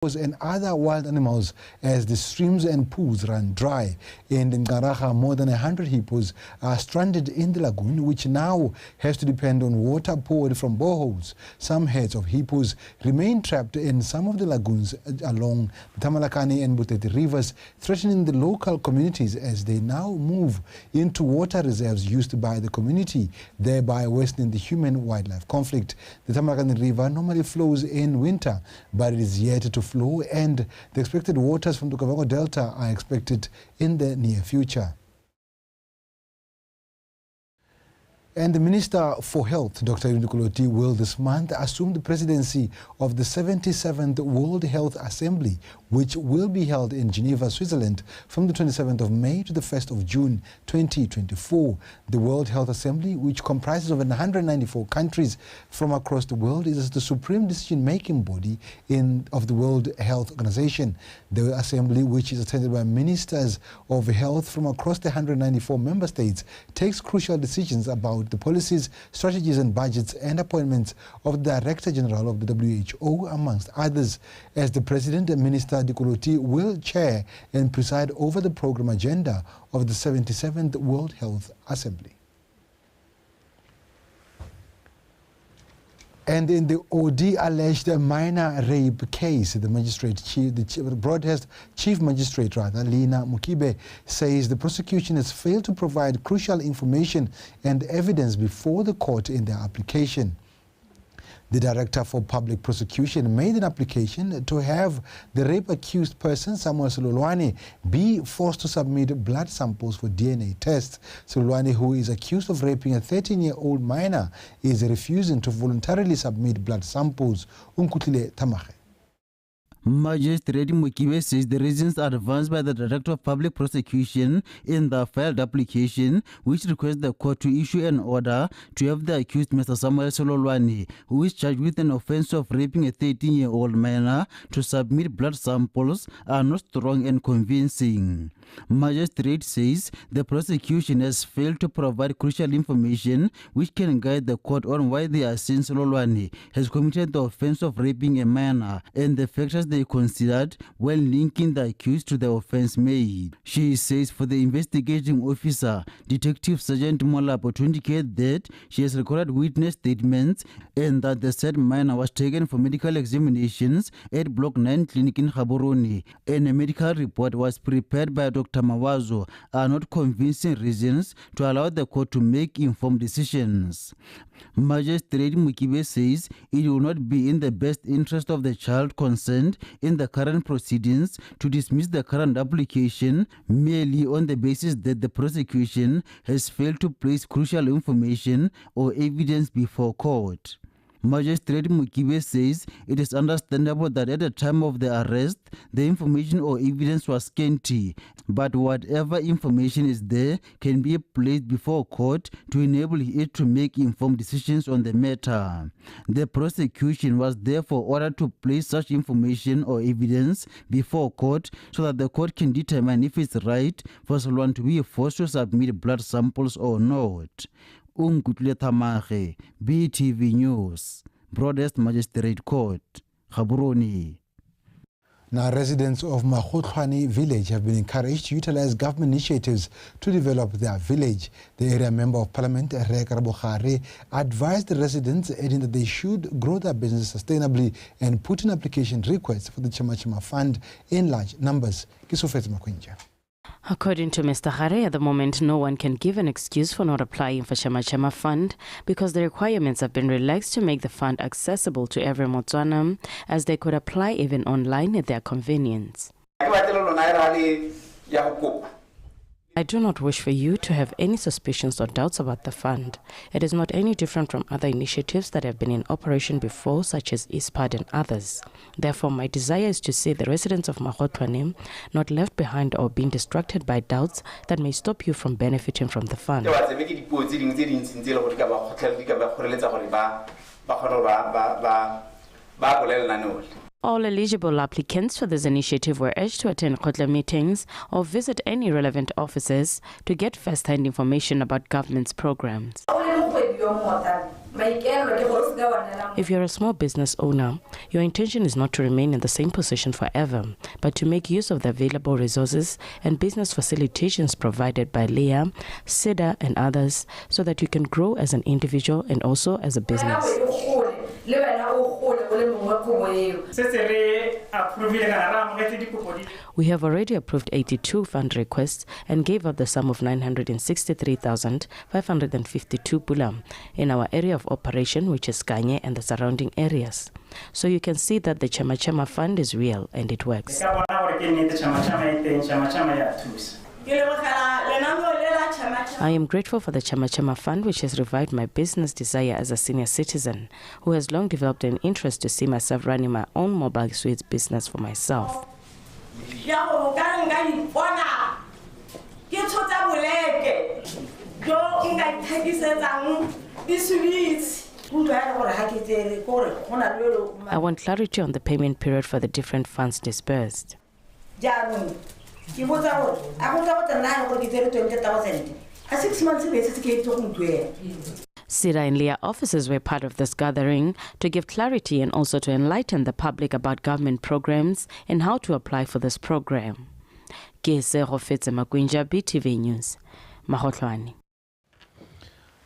and other wild animals as the streams and pools run dry. In Ngaraga, more than 100 hippos are stranded in the lagoon, which now has to depend on water poured from boreholes. Some herds of hippos remain trapped in some of the lagoons along the Tamalakane and Butete rivers, threatening the local communities as they now move into water reserves used by the community, thereby worsening the human-wildlife conflict. The Tamalakane River normally flows in winter, but it is yet to flow, and the expected waters from the Okavango Delta are expected in the near future. And the Minister for Health, Dr. Kuloti, will this month assume the presidency of the 77th World Health Assembly, which will be held in Geneva, Switzerland, from the 27th of May to the 1st of June 2024. The World Health Assembly, which comprises of 194 countries from across the world, is the supreme decision-making body of the World Health Organization. The assembly, which is attended by ministers of health from across the 194 member states, takes crucial decisions about the policies, strategies and budgets and appointments of the Director General of the WHO, amongst others. As the President, Minister Dikoloti will chair and preside over the program agenda of the 77th World Health Assembly. And in the OD alleged minor rape case, the Broadhurst Chief Magistrate, Lina Mukibe, says the prosecution has failed to provide crucial information and evidence before the court in their application. The Director for Public Prosecution made an application to have the rape-accused person, Samuel Sololwane, be forced to submit blood samples for DNA tests. Sololwane, who is accused of raping a 13-year-old minor, is refusing to voluntarily submit blood samples. Unkutlile Tamache. Magistrate Mukibe says the reasons advanced by the Director of Public Prosecution in the filed application, which requests the court to issue an order to have the accused Mr. Samuel Sololwane, who is charged with an offense of raping a 13-year-old minor, to submit blood samples, are not strong and convincing. Magistrate says the prosecution has failed to provide crucial information which can guide the court on why they are saying Sololwane has committed the offense of raping a minor and the factors they considered when linking the accused to the offense made. She says for the investigating officer, Detective Sergeant Molapo, to indicate that she has recorded witness statements and that the said minor was taken for medical examinations at Block 9 Clinic in Gaborone, and a medical report was prepared by Dr. Mawazo, are not convincing reasons to allow the court to make informed decisions. Magistrate Mukibe says it will not be in the best interest of the child concerned in the current proceedings to dismiss the current application merely on the basis that the prosecution has failed to place crucial information or evidence before court. Magistrate Mukibe says it is understandable that at the time of the arrest, the information or evidence was scanty, but whatever information is there can be placed before court to enable it to make informed decisions on the matter. The prosecution was therefore ordered to place such information or evidence before court so that the court can determine if it's right for someone to be forced to submit blood samples or not. Unkutlile Tamache, BTV News, Broadhurst Magistrate Court, Gaborone. Now, residents of Magotlwane village have been encouraged to utilize government initiatives to develop their village. The area member of parliament, Reka Bokhare, advised the residents, adding that they should grow their business sustainably and put in application requests for the Chama Fund in large numbers. Kisofet Makwinja. According to Mr. Hare, at the moment, no one can give an excuse for not applying for Chama Fund because the requirements have been relaxed to make the fund accessible to every Botswana, as they could apply even online at their convenience. I do not wish for you to have any suspicions or doubts about the fund. It is not any different from other initiatives that have been in operation before, such as ISPAD and others. Therefore, my desire is to see the residents of Magotlwane not left behind or being distracted by doubts that may stop you from benefiting from the fund. All eligible applicants for this initiative were urged to attend Kotla meetings or visit any relevant offices to get first-hand information about government's programs. If you're a small business owner, your intention is not to remain in the same position forever, but to make use of the available resources and business facilitations provided by Leah, SIDA, and others so that you can grow as an individual and also as a business. We have already approved 82 fund requests and gave out the sum of 963,552 pula in our area of operation, which is Kanye and the surrounding areas. So you can see that the Chama Chama fund is real and it works. I am grateful for the Chama Chama Fund, which has revived my business desire as a senior citizen who has long developed an interest to see myself running my own mobile suites business for myself. I want clarity on the payment period for the different funds disbursed. SIDA and Leah officers were part of this gathering to give clarity and also to enlighten the public about government programs and how to apply for this program. BTV News, Mahotlwane.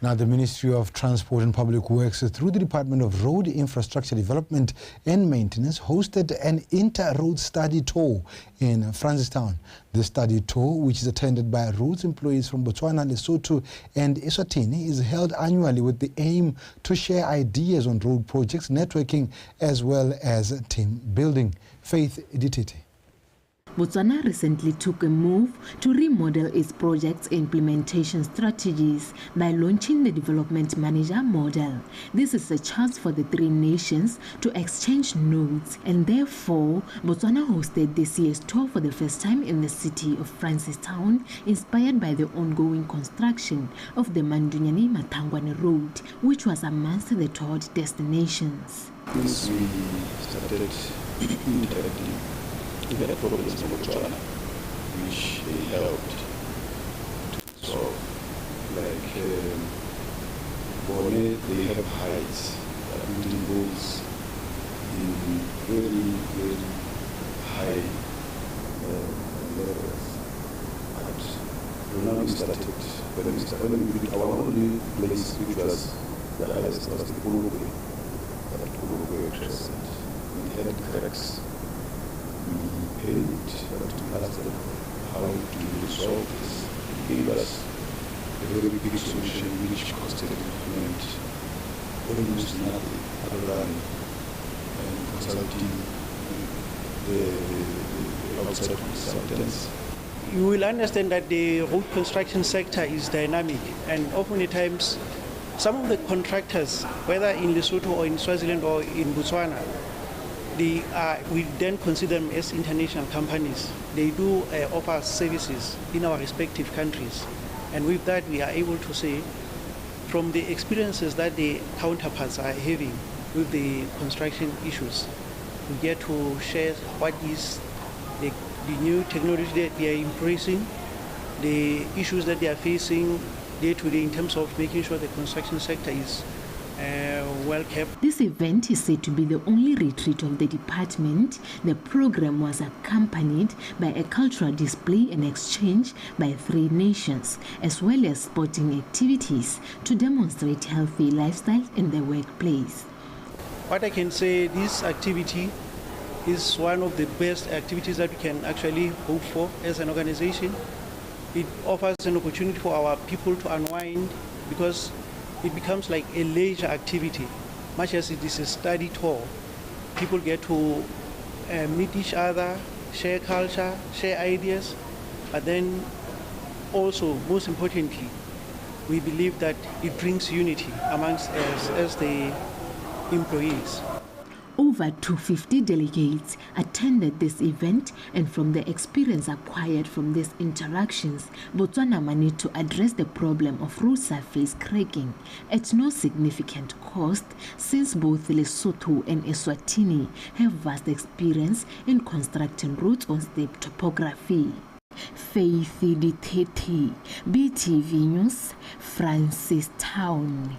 Now, the Ministry of Transport and Public Works, through the Department of Road Infrastructure Development and Maintenance, hosted an inter-road study tour in Francistown. The study tour, which is attended by roads employees from Botswana, Lesotho and Eswatini, is held annually with the aim to share ideas on road projects, networking, as well as team building. Faith Ditete. Botswana recently took a move to remodel its project's implementation strategies by launching the Development Manager model. This is a chance for the three nations to exchange notes, and therefore Botswana hosted this year's tour for the first time in the city of Francistown, inspired by the ongoing construction of the Mandunyane-Matangwane Road, which was amongst the toured destinations. Since we started indirectly, we had problems in Botswana, which they helped to solve. Like Bone, they have heights that building goes in very, very high levels. But when we started, when we built our only place, which was the highest, was the Kulugwe, that Kulugwe Crescent. We had cracks. We paid, but to ask them how to resolve this. They gave us a very big solution which costed the government almost nothing other than consulting the outside consultants. You will understand that the road construction sector is dynamic, and often times some of the contractors, whether in Lesotho or in Swaziland or in Botswana, we then consider them as international companies. They do offer services in our respective countries. And with that, we are able to say, from the experiences that the counterparts are having with the construction issues, we get to share what is the new technology that they are embracing, the issues that they are facing day-to-day in terms of making sure the construction sector is well kept. This event is said to be the only retreat of the department. The program was accompanied by a cultural display and exchange by three nations, as well as sporting activities to demonstrate healthy lifestyle in the workplace. What I can say, this activity is one of the best activities that we can actually hope for as an organization. It offers an opportunity for our people to unwind, because it becomes like a leisure activity. Much as it is a study tour, people get to meet each other, share culture, share ideas, but then also, most importantly, we believe that it brings unity amongst us as the employees. Over 250 delegates attended this event, and from the experience acquired from these interactions, Botswana managed to address the problem of road surface cracking at no significant cost, since both Lesotho and Eswatini have vast experience in constructing roads on steep topography. Faith Ditete, BTV News, Francistown.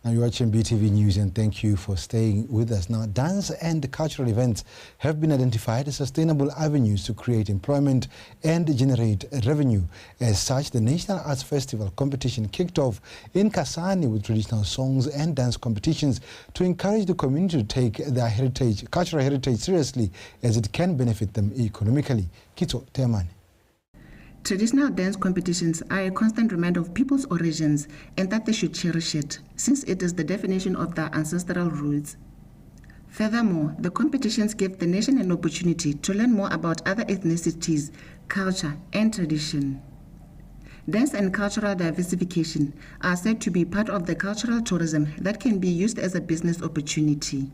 Now you're watching BTV News, and thank you for staying with us. Now, dance and cultural events have been identified as sustainable avenues to create employment and generate revenue. As such, the National Arts Festival competition kicked off in Kasane with traditional songs and dance competitions to encourage the community to take their cultural heritage seriously, as it can benefit them economically. Kito Temane. Traditional dance competitions are a constant reminder of people's origins and that they should cherish it, since it is the definition of their ancestral roots. Furthermore, the competitions give the nation an opportunity to learn more about other ethnicities, culture, and tradition. Dance and cultural diversification are said to be part of the cultural tourism that can be used as a business opportunity.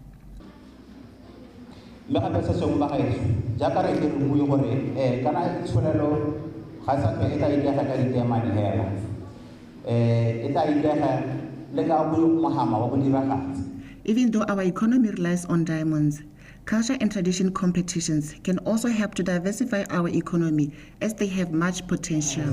Even though our economy relies on diamonds, culture and tradition competitions can also help to diversify our economy, as they have much potential.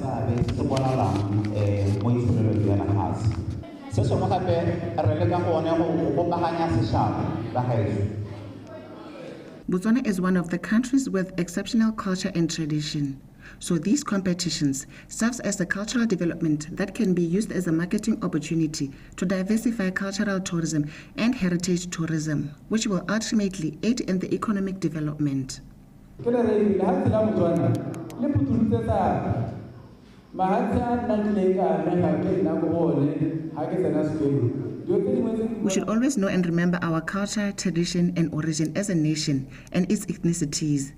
Botswana is one of the countries with exceptional culture and tradition. So these competitions serve as a cultural development that can be used as a marketing opportunity to diversify cultural tourism and heritage tourism, which will ultimately aid in the economic development. We should always know and remember our culture, tradition, and origin as a nation and its ethnicities.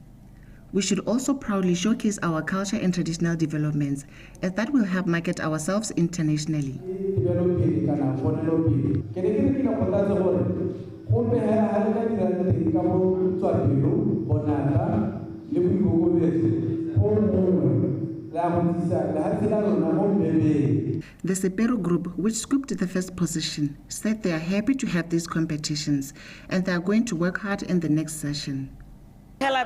We should also proudly showcase our culture and traditional developments, as that will help market ourselves internationally. The Sepero group, which scooped the first position, said they are happy to have these competitions and they are going to work hard in the next session. We are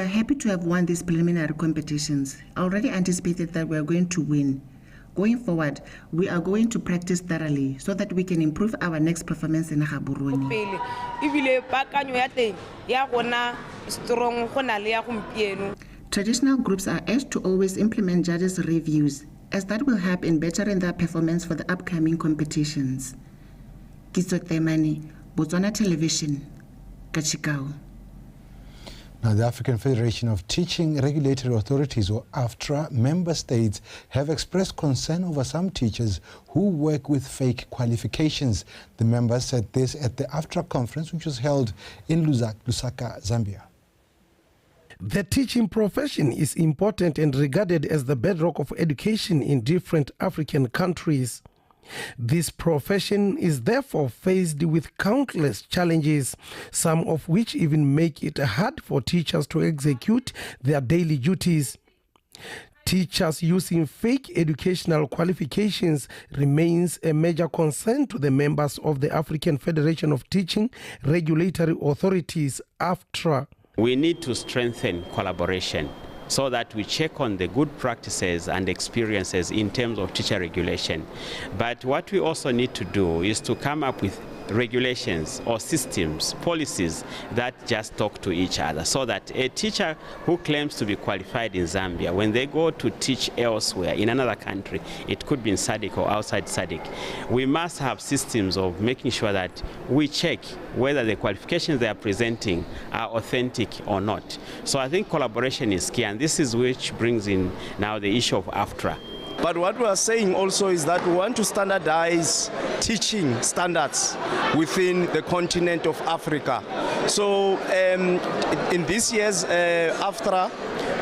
happy to have won these preliminary competitions. I already anticipated that we are going to win. Going forward, we are going to practice thoroughly so that we can improve our next performance in Gaborone. Traditional groups are urged to always implement judges' reviews, as that will help in bettering their performance for the upcoming competitions. Kitso Temane, Botswana Television, Kachikau. Now, the African Federation of Teaching Regulatory Authorities, or AFTRA, member states have expressed concern over some teachers who work with fake qualifications. The members said this at the AFTRA conference, which was held in Lusaka, Zambia. The teaching profession is important and regarded as the bedrock of education in different African countries. This profession is therefore faced with countless challenges, some of which even make it hard for teachers to execute their daily duties. Teachers using fake educational qualifications remains a major concern to the members of the African Federation of Teaching Regulatory Authorities, AFTRA. We need to strengthen collaboration so that we check on the good practices and experiences in terms of teacher regulation. But what we also need to do is to come up with regulations or systems, policies that just talk to each other, so that a teacher who claims to be qualified in Zambia, when they go to teach elsewhere in another country, it could be in SADC or outside SADC, we must have systems of making sure that we check whether the qualifications they are presenting are authentic or not. So I think collaboration is key, and this is which brings in now the issue of AFTRA. But what we are saying also is that we want to standardize teaching standards within the continent of Africa. So in this year's AFTRA,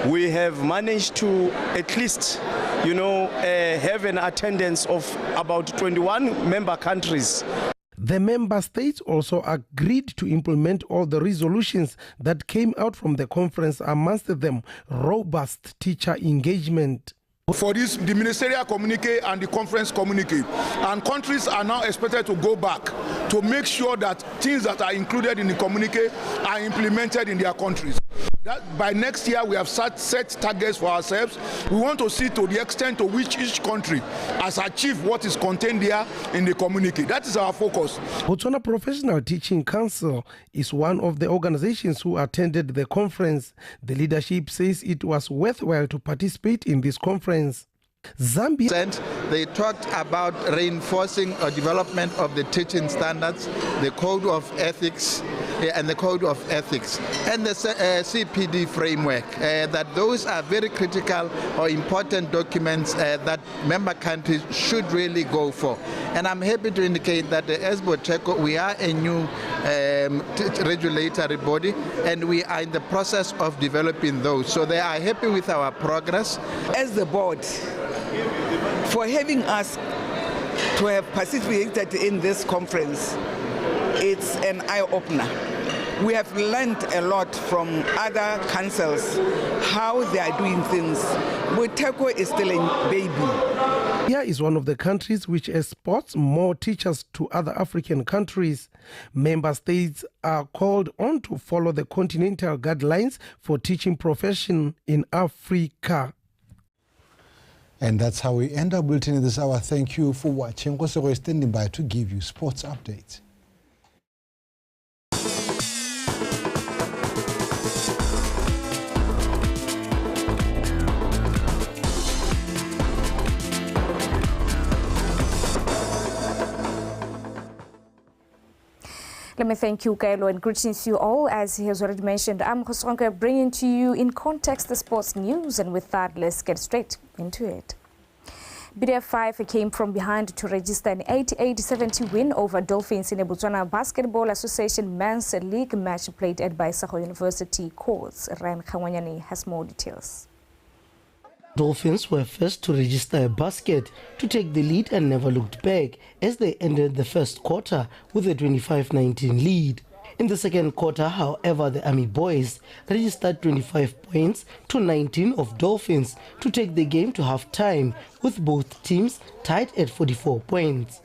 we have managed to at least, have an attendance of about 21 member countries. The member states also agreed to implement all the resolutions that came out from the conference, amongst them robust teacher engagement. For this, the ministerial communique and the conference communique, and countries are now expected to go back to make sure that things that are included in the communique are implemented in their countries. That by next year we have set targets for ourselves. We want to see to the extent to which each country has achieved what is contained there in the communique. That is our focus. Botswana Professional Teaching Council is one of the organizations who attended the conference. The leadership says it was worthwhile to participate in this conference. Zambia. They talked about reinforcing a development of the teaching standards, the code of ethics, and the code of ethics, and the CPD framework. That those are very critical or important documents that member countries should really go for. And I'm happy to indicate that the ESBO-TECO, we are a new regulatory body, and we are in the process of developing those. So they are happy with our progress. As the board, for having us to have participated in this conference, it's an eye-opener. We have learned a lot from other councils, how they are doing things. But TECO is still a baby. India is one of the countries which exports more teachers to other African countries. Member states are called on to follow the continental guidelines for teaching profession in Africa. And that's how we end our bulletin this hour. Thank you for watching. We're standing by to give you sports updates. Let me thank you, Kailo, and greetings to you all. As he has already mentioned, I'm Khosronka, bringing to you in context the sports news. And with that, let's get straight into it. BDF 5 came from behind to register an 88-70 win over Dolphins in a Botswana Basketball Association Men's League match played at Baisago University courts. Ryan Khawanyani has more details. Dolphins were first to register a basket to take the lead and never looked back as they ended the first quarter with a 25-19 lead. In the second quarter, however, the Army boys registered 25 points to 19 of Dolphins to take the game to half-time, with both teams tied at 44 points.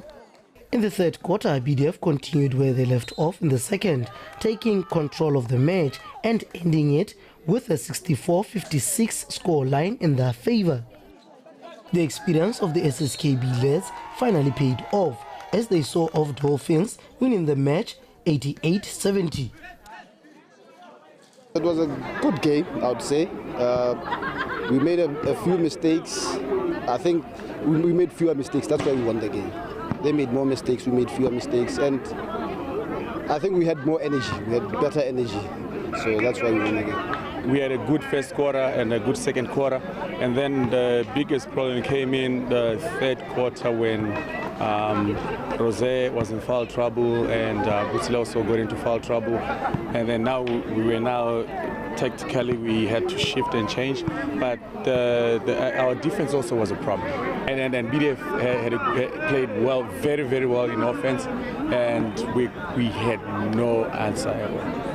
In the third quarter, BDF continued where they left off in the second, taking control of the match and ending it with a 64-56 scoreline in their favor. The experience of the SSKB lads finally paid off as they saw off Dolphins winning the match 88-70. It was a good game, I would say. We made a few mistakes. I think we made fewer mistakes. That's why we won the game. They made more mistakes, we made fewer mistakes, and I think we had more energy. We had better energy, so that's why we won the game. We had a good first quarter and a good second quarter, and then the biggest problem came in the third quarter when Rosé was in foul trouble and Butsila also got into foul trouble, and then tactically we had to shift and change, but our defense also was a problem, and BDF had played well, very, very well in offense, and we had no answer at all.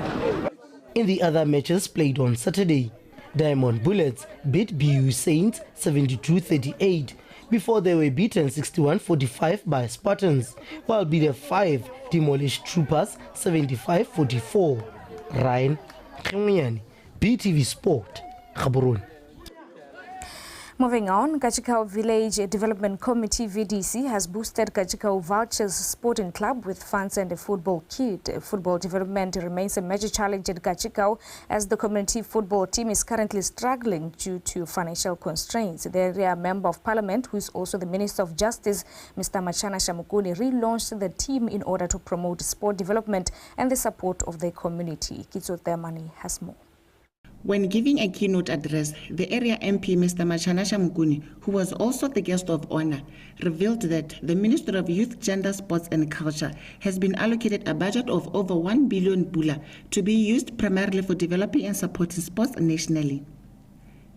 In the other matches played on Saturday, Diamond Bullets beat BU Saints 72-38 before they were beaten 61-45 by Spartans, while BDF 5 demolished Troopers 75-44. Ryan Khawanyani, BTV Sport, Gaborone. Moving on, Kachikau Village Development Committee VDC has boosted Kachikau Vouchers Sporting Club with funds and a football kit. Football development remains a major challenge in Kachikau as the community football team is currently struggling due to financial constraints. The area member of parliament, who is also the Minister of Justice, Mr. Machana Shamukuni, relaunched the team in order to promote sport development and the support of the community. Kitso Themani has more. When giving a keynote address, the area MP, Mr. Machana Shamukuni, who was also the guest of honor, revealed that the Ministry of Youth, Gender, Sports and Culture has been allocated a budget of over 1 billion pula to be used primarily for developing and supporting sports nationally.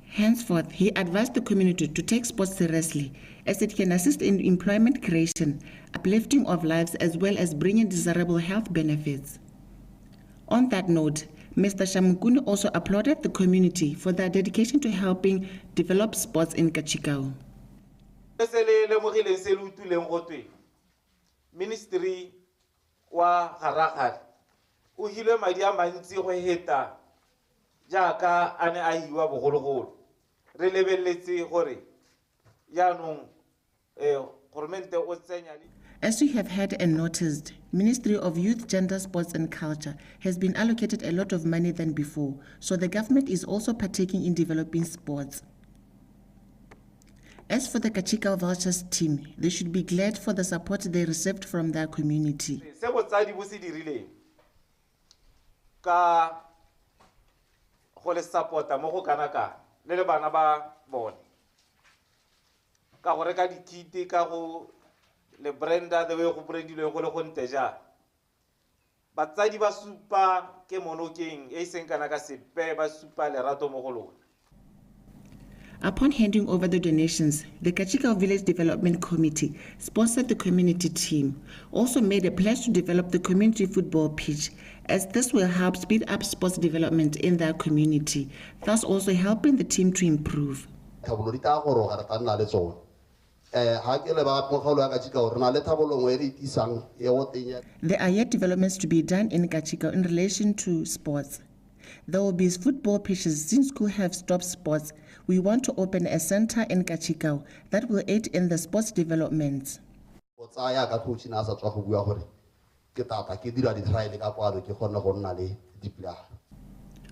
Henceforth, he advised the community to take sports seriously, as it can assist in employment creation, uplifting of lives, as well as bringing desirable health benefits. On that note, Mr. Shamukuni also applauded the community for their dedication to helping develop sports in Kachikau. Ministry wa Harakar o hile madi a mantsi go heta jaaka ane a hiwa bogologolo re lebeletse gore yaanong government o tsenya. As you have heard and noticed, Ministry of Youth, Gender, Sports and Culture has been allocated a lot of money than before, so the government is also partaking in developing sports. As for the Kachikau Vultures team, they should be glad for the support they received from their community. Ka go le support mo go kanaka le le bana ba bone ka go reka dikite ka go le branda the way go brandilwe go le go nteja batsadi ba supa ke monokeng e seng kana ka sepe ba supa lerato mo go lona. Upon handing over the donations, the Kachikau Village Development Committee sponsored the community team, also made a pledge to develop the community football pitch, as this will help speed up sports development in their community, thus also helping the team to improve. There are yet developments to be done in Kachikau in relation to sports. There will be football pitches since school have stopped sports. We want to open a center in Kachikau that will aid in the sports development.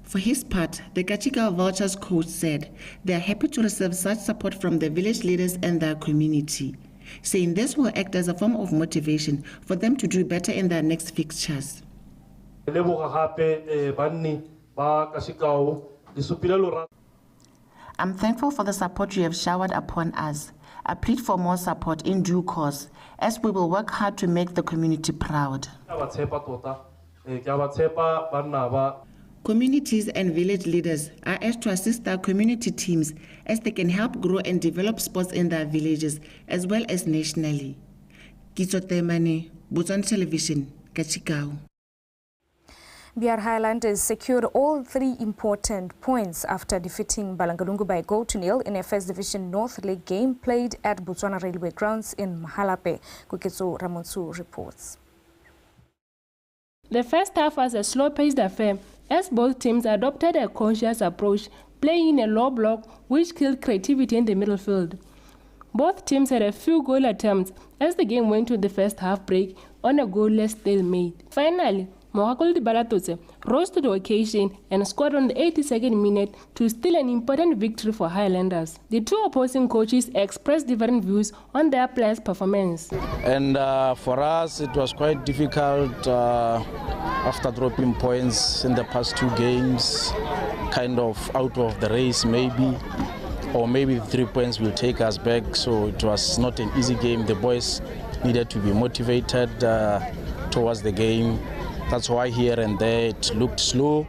For his part, the Kachikau Vultures coach said they are happy to receive such support from the village leaders and their community, saying this will act as a form of motivation for them to do better in their next fixtures. I'm thankful for the support you have showered upon us. I plead for more support in due course, as we will work hard to make the community proud. Communities and village leaders are asked to assist their community teams as they can help grow and develop sports in their villages as well as nationally. Kitso Temane, Botswana Television, Kachikau. BR Highlanders secured all 3 important points after defeating Balangalungu by 0-0 in a First Division North League game played at Botswana Railway Grounds in Mahalape. Kuketso Ramonsu reports. The first half was a slow-paced affair as both teams adopted a cautious approach, playing in a low block which killed creativity in the middle field. Both teams had a few goal attempts as the game went to the first half break on a goalless stalemate. Finally, Mohakol Balatose rose to the occasion and scored on the 82nd minute to steal an important victory for Highlanders. The two opposing coaches expressed different views on their players' performance. And for us, it was quite difficult after dropping points in the past 2 games, kind of out of the race maybe, or maybe the 3 points will take us back. So it was not an easy game. The boys needed to be motivated towards the game. That's why here and there it looked slow,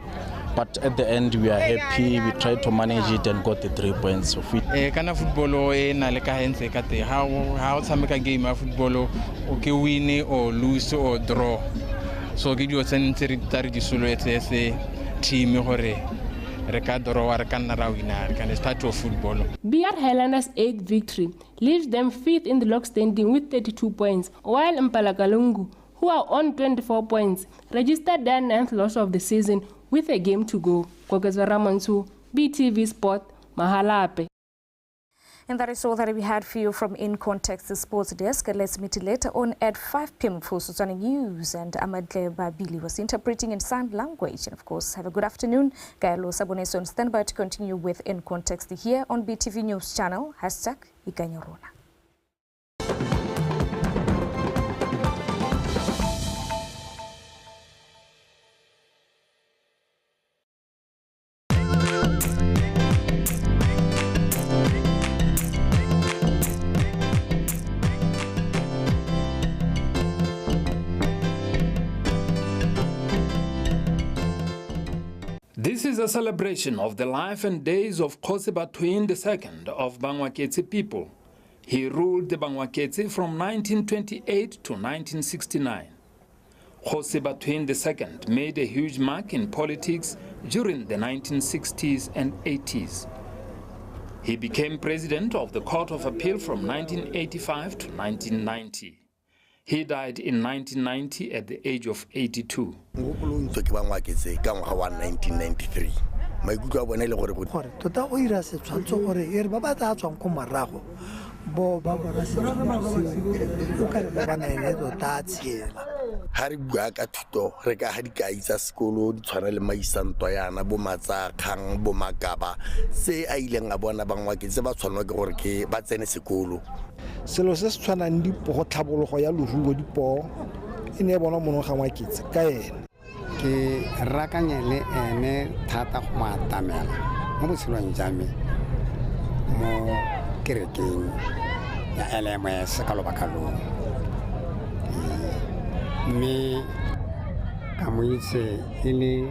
but at the end we are happy. We tried to manage it and got the 3 points of it. Kana football na le ka hense ka te how tshameka game ya football o ke win or lose or draw. So ke dio tsentse re tari di solo etse team gore re ka draw re ka nna ra wina re can start of football. BR Highlanders' 8th victory leaves them 5th in the log standing with 32 points, while Mpalakalungu, who are on 24 points, registered their 9th loss of the season with a game to go. Kokezwa Ramonsu, BTV Sport, Mahalape. And that is all that we had for you from In Context, the Sports Desk. Let's meet you later on at 5 p.m. for Botswana News. And Amadle Babili was interpreting in sign language. And of course, have a good afternoon. Gaelo Saboneso on standby to continue with In Context here on BTV News channel. #Iganyorona. This is a celebration of the life and days of Kgosi Bathoeng II of Bangwaketse people. He ruled the Bangwaketse from 1928 to 1969. Kgosi II made a huge mark in politics during the 1960s and 80s. He became president of the Court of Appeal from 1985 to 1990. He died in 1990 at the age of 82. Ha re bua ka thuto re ka ha dikai tsa sekolo di tshwana le maisantoyana bo matsakgang bo makaba se a ileng a bona bangwaketse ba tshwanwa ke gore ke ba tsene sekolo. Selo se se tshwanang dipo go tlhabologo ya loruo dipo e ne bona mono ga ngwaketse ka ene ke rakanye le ene thata go maatamela mo botshelong jwa me mo kerekeng ya LMS ka lobaka lo me ka mo itse e le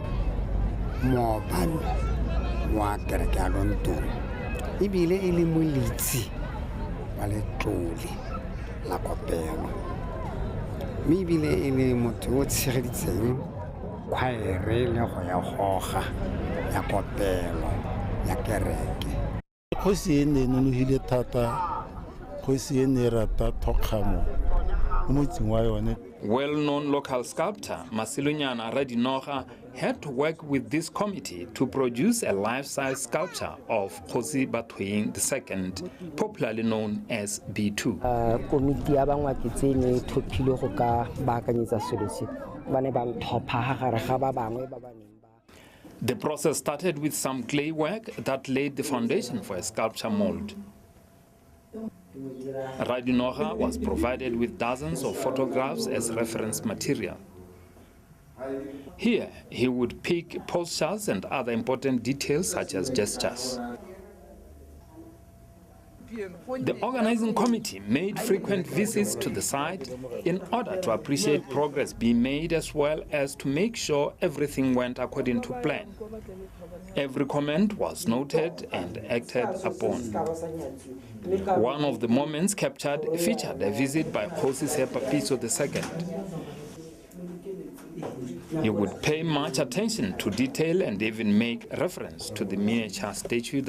moopane wa kereke ya Lonto ebile e le molitsi wa letlole la kopelo me ebile e le motho o tshegeditseng khwaere le go ya goga ya kopelo ya kereke. Kgosi ene nonogile thata, kgosi ene rata thokgamo mo motseng wa yone. Well-known local sculptor Masilunyana Radinoga had to work with this committee to produce a life-size sculpture of Kgosi Bathoeng II, popularly known as B2. Committee ya bangwaketse ne thopile go ka baakanyetsa selo se ba ne ba nthopa gare ga ba bangwe ba ba neng. The process started with some clay work that laid the foundation for a sculpture mold. Radinoga was provided with dozens of photographs as reference material. Here, he would pick postures and other important details such as gestures. The organizing committee made frequent visits to the site in order to appreciate progress being made as well as to make sure everything went according to plan. Every comment was noted and acted upon. One of the moments captured featured a visit by Kgosi Sepapiso II. He would pay much attention to detail and even make reference to the miniature statue that